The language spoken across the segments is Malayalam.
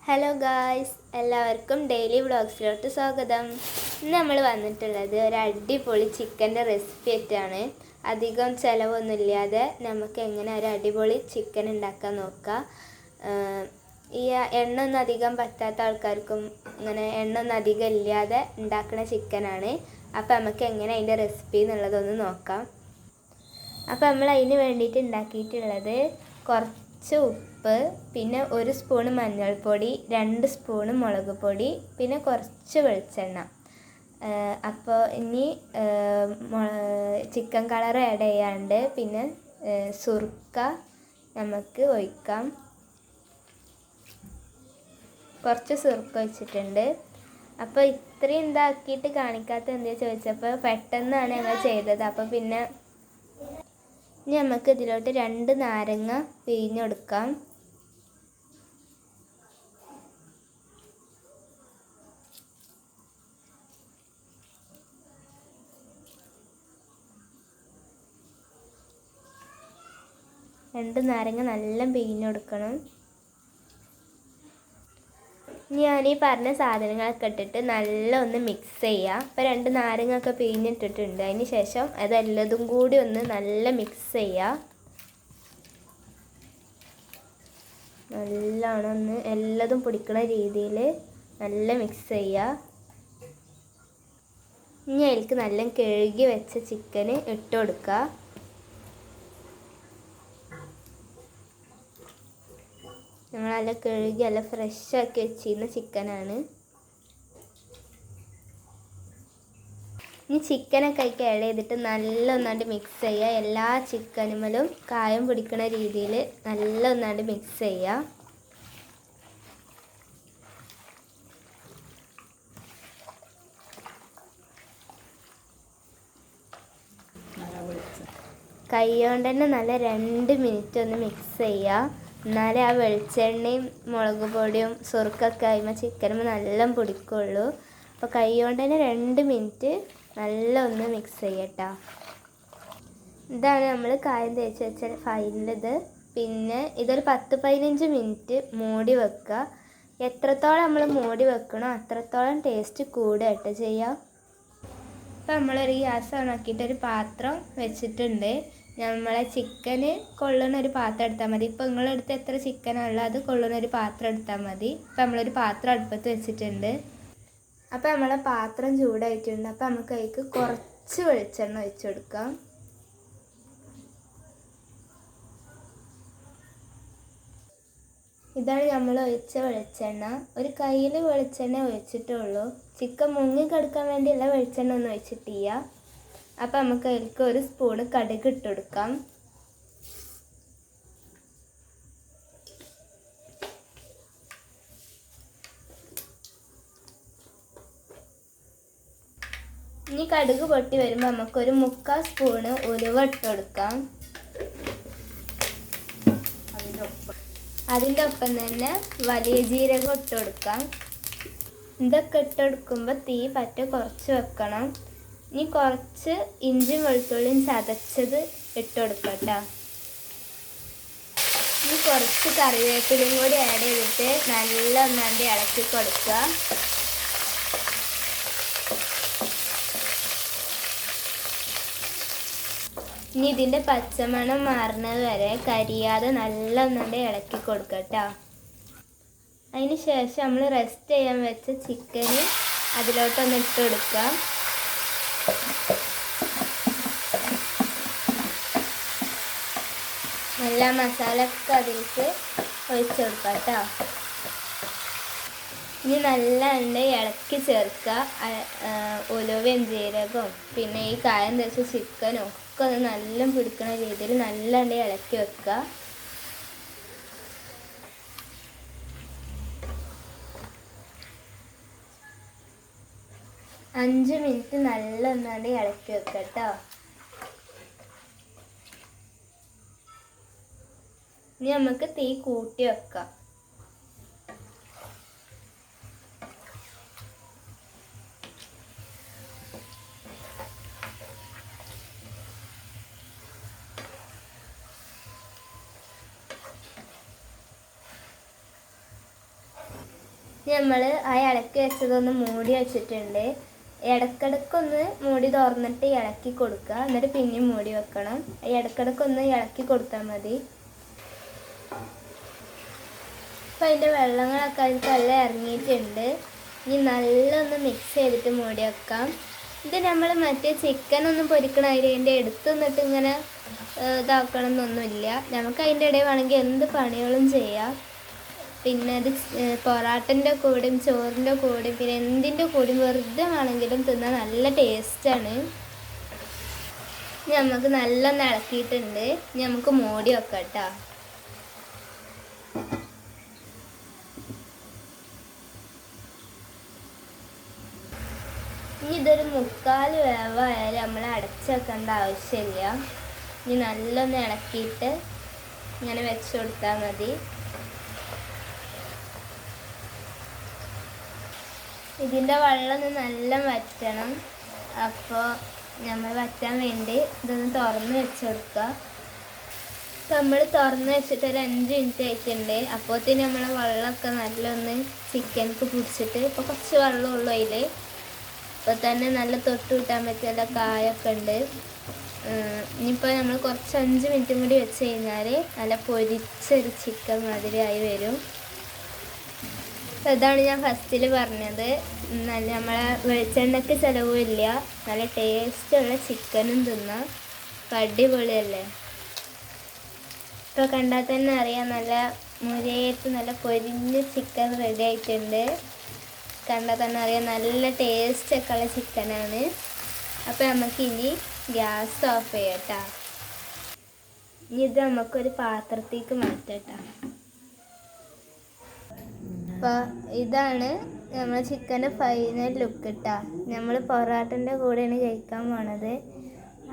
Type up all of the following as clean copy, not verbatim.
ഹലോ ഗായ്സ്, എല്ലാവർക്കും ഡെയിലി വ്ളോഗ്സിലോട്ട് സ്വാഗതം. ഇന്ന് നമ്മൾ വന്നിട്ടുള്ളത് ഒരു അടിപൊളി ചിക്കൻ്റെ റെസിപ്പി ആയിട്ടാണ്. അധികം ചിലവൊന്നുമില്ലാതെ നമുക്ക് എങ്ങനെ ഒരു അടിപൊളി ചിക്കൻ ഉണ്ടാക്കാൻ നോക്കാം. ഈ എണ്ണ ഒന്നും അധികം പറ്റാത്ത ആൾക്കാർക്കും ഇങ്ങനെ എണ്ണ ഒന്നും അധികം ഇല്ലാതെ ഉണ്ടാക്കുന്ന ചിക്കനാണ്. അപ്പോൾ നമുക്ക് എങ്ങനെ അതിൻ്റെ റെസിപ്പി എന്നുള്ളതൊന്ന് നോക്കാം. അപ്പോൾ നമ്മൾ അതിന് വേണ്ടിയിട്ട് ഉണ്ടാക്കിയിട്ടുള്ളത് കുറച്ച് ഉപ്പ്, പിന്നെ 1 സ്പൂൺ മഞ്ഞൾപ്പൊടി, 2 സ്പൂൺ മുളക് പൊടി, പിന്നെ കുറച്ച് വെളിച്ചെണ്ണ. അപ്പോൾ ഇനി ചിക്കൻ കളർ ആഡ് ചെയ്യാണ്ട് പിന്നെ സുർക്ക നമുക്ക് ഒഴിക്കാം. കുറച്ച് സുർക്ക ഒഴിച്ചിട്ടുണ്ട്. അപ്പോൾ ഇത്രയും ഇതാക്കിയിട്ട് കാണിക്കാത്ത എന്താ ചോദിച്ചപ്പോൾ പെട്ടെന്നാണ് ഞങ്ങൾ ചെയ്തത്. അപ്പോൾ പിന്നെ ഇനി നമുക്ക് ഇതിലോട്ട് 2 നാരങ്ങ പിഴിഞ്ഞെടുക്കാം. നാരങ്ങ നല്ല പിഴിഞ്ഞെടുക്കണം. ഞാൻ ഈ പറഞ്ഞ സാധനങ്ങളൊക്കെ ഇട്ടിട്ട് നല്ല ഒന്ന് മിക്സ് ചെയ്യുക. അപ്പോൾ 2 നാരങ്ങ ഒക്കെ പിഴിഞ്ഞിട്ടിട്ടുണ്ട്. അതിന് ശേഷം അതെല്ലതും കൂടി ഒന്ന് നല്ല മിക്സ് ചെയ്യുക. നല്ലോണം ഒന്ന് എല്ലതും പിടിക്കുന്ന രീതിയിൽ നല്ല മിക്സ് ചെയ്യുക. ഇനി അതിലേക്ക് നല്ല കഴുകി വെച്ച ചിക്കന് ഇട്ട് കൊടുക്കുക. ഞങ്ങൾ നല്ല കഴുകി നല്ല ഫ്രഷാക്കി വെച്ചിരുന്ന ചിക്കനാണ്. ഇനി ചിക്കനൊക്കെ അതിലേക്ക് ആഡ് ചെയ്തിട്ട് നല്ല ഒന്നാണ്ട് മിക്സ് ചെയ്യുക. എല്ലാ ചിക്കനുമേലും കായം പിടിക്കുന്ന രീതിയിൽ നല്ല ഒന്നാണ്ട് മിക്സ് ചെയ്യുക. കൈ കൊണ്ട് തന്നെ നല്ല 2 മിനിറ്റ് ഒന്ന് മിക്സ് ചെയ്യുക. എന്നാലേ ആ വെളിച്ചെണ്ണയും മുളക് പൊടിയും സുർക്കൊക്കെ ആകുമ്പോൾ ചിക്കനും നല്ല പിടിക്കുള്ളൂ. അപ്പോൾ കൈ കൊണ്ട് തന്നെ 2 മിനിറ്റ് നല്ല ഒന്ന് മിക്സ് ചെയ്യട്ടോ. ഇതാണ് നമ്മൾ കായം തേച്ച് വെച്ച ഫൈനലിത്. പിന്നെ ഇതൊരു 10-15 മിനിറ്റ് മൂടി വെക്കുക. എത്രത്തോളം നമ്മൾ മൂടി വെക്കണോ അത്രത്തോളം ടേസ്റ്റ് കൂടുകട്ടോ ചെയ്യുക. അപ്പോൾ നമ്മളൊരു ഗ്യാസ് ഓണാക്കിയിട്ടൊരു പാത്രം വെച്ചിട്ടുണ്ട്. നമ്മളെ ചിക്കന് കൊള്ളുന്ന ഒരു പാത്രം എടുത്താൽ മതി. ഇപ്പോൾ നിങ്ങളെടുത്ത് എത്ര ചിക്കനാണുള്ളത് അത് കൊള്ളുന്ന ഒരു പാത്രം എടുത്താൽ മതി. അപ്പോൾ നമ്മളൊരു പാത്രം അടുപ്പത്ത് വെച്ചിട്ടുണ്ട്. അപ്പോൾ നമ്മളെ പാത്രം ചൂടായിട്ടുണ്ട്. അപ്പോൾ നമുക്ക് അതിലേക്ക് കുറച്ച് വെളിച്ചെണ്ണ ഒഴിച്ച് കൊടുക്കാം. ഇതാണ് നമ്മൾ ഒഴിച്ച വെളിച്ചെണ്ണ. ഒരു കയ്യിൽ വെളിച്ചെണ്ണ ഒഴിച്ചിട്ടുള്ളൂ. ചിക്കൻ മുങ്ങി കിടക്കാൻ വേണ്ടിയുള്ള വെളിച്ചെണ്ണ ഒന്നും ഒഴിച്ചിട്ടില്ല. അപ്പോൾ നമുക്ക് അതിലേക്ക് 1 സ്പൂണ് കടുക് ഇട്ട് കൊടുക്കാം. ഇനി കടുക് പൊട്ടി വരുമ്പോൾ നമുക്കൊരു 3/4 സ്പൂണ് ഉലുവ ഇട്ട് കൊടുക്കാം. അതിൻ്റെ ഒപ്പം തന്നെ വലിയ ജീരകം ഇട്ട് കൊടുക്കാം. ഇതൊക്കെ ഇട്ടെടുക്കുമ്പോൾ തീ പറ്റ കുറച്ച് വെക്കണം. ഇനി കുറച്ച് ഇഞ്ചിയും വെളുത്തുള്ളിയും ചതച്ചത് ഇട്ട് കൊടുക്കാം കേട്ടോ. ഇനി കുറച്ച് കറിവേപ്പിലയും കൂടി ആഡ് ചെയ്തിട്ട് നല്ല ഒന്നാണ്ട് ഇളക്കി കൊടുക്കുക. ഇനി ഇതിൻ്റെ പച്ചമണം മാറുന്നത് വരെ കരിയാതെ നല്ല ഒന്നാണ്ട് ഇളക്കി കൊടുക്കുക കേട്ടോ. അതിന് ശേഷം നമ്മൾ റെസ്റ്റ് ചെയ്യാൻ വെച്ച ചിക്കന് അതിലോട്ടൊന്ന് ഇട്ട് കൊടുക്കുക. നല്ല മസാല ഒക്കെ അതിലേക്ക് ഒഴിച്ച് കൊടുക്കുക കേട്ടോ. ഇനി നല്ല ഇളക്കി ചേർക്കുക. ഉലുവയും ജീരകവും പിന്നെ ഈ കായം തേച്ച ചിക്കനും ഒക്കെ ഒന്ന് നല്ല പിടിക്കുന്ന രീതിയിൽ നല്ല ഇളക്കി വെക്കുക. അഞ്ച് മിനിറ്റ് നല്ല ഒന്നാണ്ട് ഇളക്കി വെക്കുക കേട്ടോ. ഇനി നമുക്ക് തീ കൂട്ടി വെക്കാം. നമ്മൾ ആ ഇളക്കി വെച്ചതൊന്ന് മൂടി വെച്ചിട്ടുണ്ട്. ഇടക്കിടക്കൊന്ന് മൂടി തുറന്നിട്ട് ഇളക്കി കൊടുക്കുക, എന്നിട്ട് പിന്നെയും മൂടി വെക്കണം. ഇടക്കിടക്കൊന്ന് ഇളക്കി കൊടുത്താൽ മതി. അപ്പം അതിൻ്റെ വെള്ളങ്ങളൊക്കെ അതിൽ എല്ലാം ഇറങ്ങിയിട്ടുണ്ട്. ഇനി നല്ലൊന്ന് മിക്സ് ചെയ്തിട്ട് മൂടി വെക്കാം. ഇത് നമ്മൾ മറ്റേ ചിക്കനൊന്നും പൊരിക്കണ അതിൻ്റെ എടുത്ത് നിന്നിട്ട് ഇങ്ങനെ ഇതാക്കണം എന്നൊന്നുമില്ല. നമുക്ക് അതിൻ്റെ ഇടയിൽ വേണമെങ്കിൽ എന്ത് പണികളും ചെയ്യാം. പിന്നെ ഇത് പൊറാട്ടൻ്റെ കൂടെയും ചോറിൻ്റെ കൂടെയും പിന്നെ എന്തിൻ്റെ കൂടെയും വെറുതെ ആണെങ്കിലും തിന്നാൻ നല്ല ടേസ്റ്റാണ്. നമുക്ക് നല്ലൊന്ന് ഇളക്കിയിട്ടുണ്ട്. നമുക്ക് മൂടി വെക്കാം കേട്ടോ. ഇനി ഇതൊരു 3/4 വേവായാലും നമ്മൾ അടച്ചു വെക്കേണ്ട ആവശ്യമില്ല. ഇനി നല്ലൊന്ന് ഇളക്കിയിട്ട് ഇങ്ങനെ വെച്ച് കൊടുത്താൽ മതി. ഇതിൻ്റെ വെള്ളം നല്ല വറ്റണം. അപ്പോൾ നമ്മൾ വറ്റാൻ വേണ്ടി ഇതൊന്ന് തുറന്ന് വെച്ച് കൊടുക്കുക. നമ്മൾ തുറന്ന് വെച്ചിട്ട് ഒരു 5 മിനിറ്റ് ആയിട്ടുണ്ട്. അപ്പോഴത്തേന് നമ്മളെ വെള്ളമൊക്കെ നല്ലൊന്ന് ചിക്കനക്ക് പിടിച്ചിട്ട് ഇപ്പോൾ കുറച്ച് വെള്ളമുള്ളൂ അതിൽ. ഇപ്പോൾ തന്നെ നല്ല തൊട്ട് കിട്ടാൻ പറ്റിയ കായൊക്കെ ഉണ്ട്. ഇനിയിപ്പോൾ നമ്മൾ കുറച്ച് 5 മിനിറ്റും കൂടി വെച്ച് കഴിഞ്ഞാൽ നല്ല പൊരിച്ചൊരു ചിക്കൻ മാതിരിയായി വരും. ഇതാണ് ഞാൻ ഫസ്റ്റിൽ പറഞ്ഞത്. നമ്മളെ വെളിച്ചെണ്ണയ്ക്ക് ചിലവുമില്ല, നല്ല ടേസ്റ്റുള്ള ചിക്കനും തിന്നാം. അടിപൊളിയല്ലേ? ഇപ്പോൾ കണ്ടാൽ തന്നെ അറിയാം, നല്ല മുരയത്ത് നല്ല പൊരിഞ്ഞ ചിക്കൻ റെഡി ആയിട്ടുണ്ട്. കണ്ടാൽ തന്നെ അറിയാം നല്ല ടേസ്റ്റൊക്കെ ഉള്ള ചിക്കനാണ്. അപ്പോൾ നമുക്കിനി ഗ്യാസ് ഓഫ് ചെയ്യാം കേട്ടോ. ഇനി ഇത് നമുക്കൊരു പാത്രത്തേക്ക് മാറ്റാം കേട്ടോ. അപ്പോൾ ഇതാണ് നമ്മൾ ചിക്കൻ്റെ ഫൈനൽ ലുക്ക് കേട്ടോ. നമ്മൾ പൊറാട്ടൻ്റെ കൂടെയാണ് കഴിക്കാൻ പോണത്.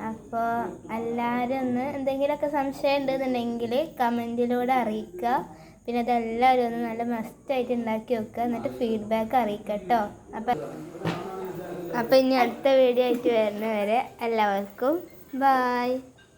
അപ്പോൾ എല്ലാവരും ഒന്ന് എന്തെങ്കിലുമൊക്കെ സംശയം ഉണ്ടെന്നുണ്ടെങ്കിൽ കമൻറ്റിലൂടെ അറിയിക്കുക. പിന്നെ അതെല്ലാവരും ഒന്ന് നല്ല മസ്റ്റായിട്ട് ഉണ്ടാക്കി വെക്കുക, എന്നിട്ട് ഫീഡ്ബാക്ക് അറിയിക്കുക കേട്ടോ. അപ്പോൾ ഇനി അടുത്ത വീഡിയോ ആയിട്ട് വരുന്നവരെ എല്ലാവർക്കും ബായ്.